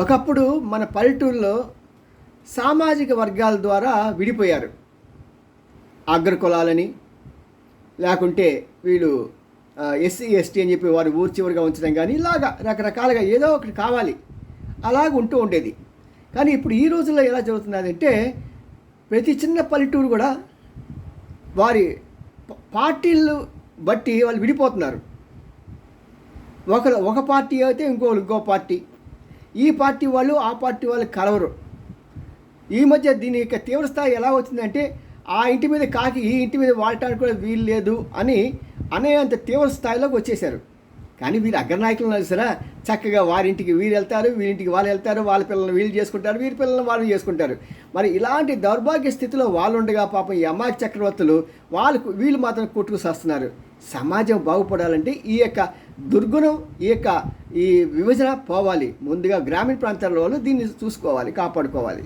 ఒకప్పుడు మన పల్లెటూరులో సామాజిక వర్గాల ద్వారా విడిపోయారు. అగ్ర కులాలని, లేకుంటే వీళ్ళు ఎస్సీ ఎస్టీ అని చెప్పి వారు ఊరు చివరిగా ఉంచడం కానీ, ఇలాగా రకరకాలుగా ఏదో ఒకటి కావాలి అలాగ ఉంటూ ఉండేది. కానీ ఇప్పుడు ఈ రోజుల్లో ఎలా జరుగుతున్నదంటే ప్రతి చిన్న పల్లెటూరు కూడా వారి పార్టీలు బట్టి వాళ్ళు విడిపోతున్నారు. ఒక పార్టీ అయితే ఇంకో పార్టీ, ఈ పార్టీ వాళ్ళు ఆ పార్టీ వాళ్ళు కలవరు. ఈ మధ్య దీని యొక్క తీవ్రస్థాయి ఎలా వచ్చిందంటే ఆ ఇంటి మీద కాకి ఈ ఇంటి మీద వాడటానికి కూడా వీలు లేదు అని అనేంత తీవ్ర స్థాయిలోకి వచ్చేసారు. కానీ వీరు అగ్రనాయకులు నడిసారా చక్కగా వారింటికి వీరు వెళ్తారు, వీరింటికి వాళ్ళు వెళ్తారు, వాళ్ళ పిల్లల్ని వీళ్ళు చేసుకుంటారు, వీరి పిల్లల్ని వాళ్ళు చేసుకుంటారు. మరి ఇలాంటి దౌర్భాగ్య స్థితిలో వాళ్ళు ఉండగా పాపం ఈ అమాయక చక్రవర్తులు వీళ్ళు మాత్రం కొట్టుకుసేస్తున్నారు. సమాజం బాగుపడాలంటే ఈ యొక్క దుర్గుణం, ఈ విభజన పోవాలి. ముందుగా గ్రామీణ ప్రాంతాల వాళ్ళు దీన్ని చూసుకోవాలి, కాపాడుకోవాలి.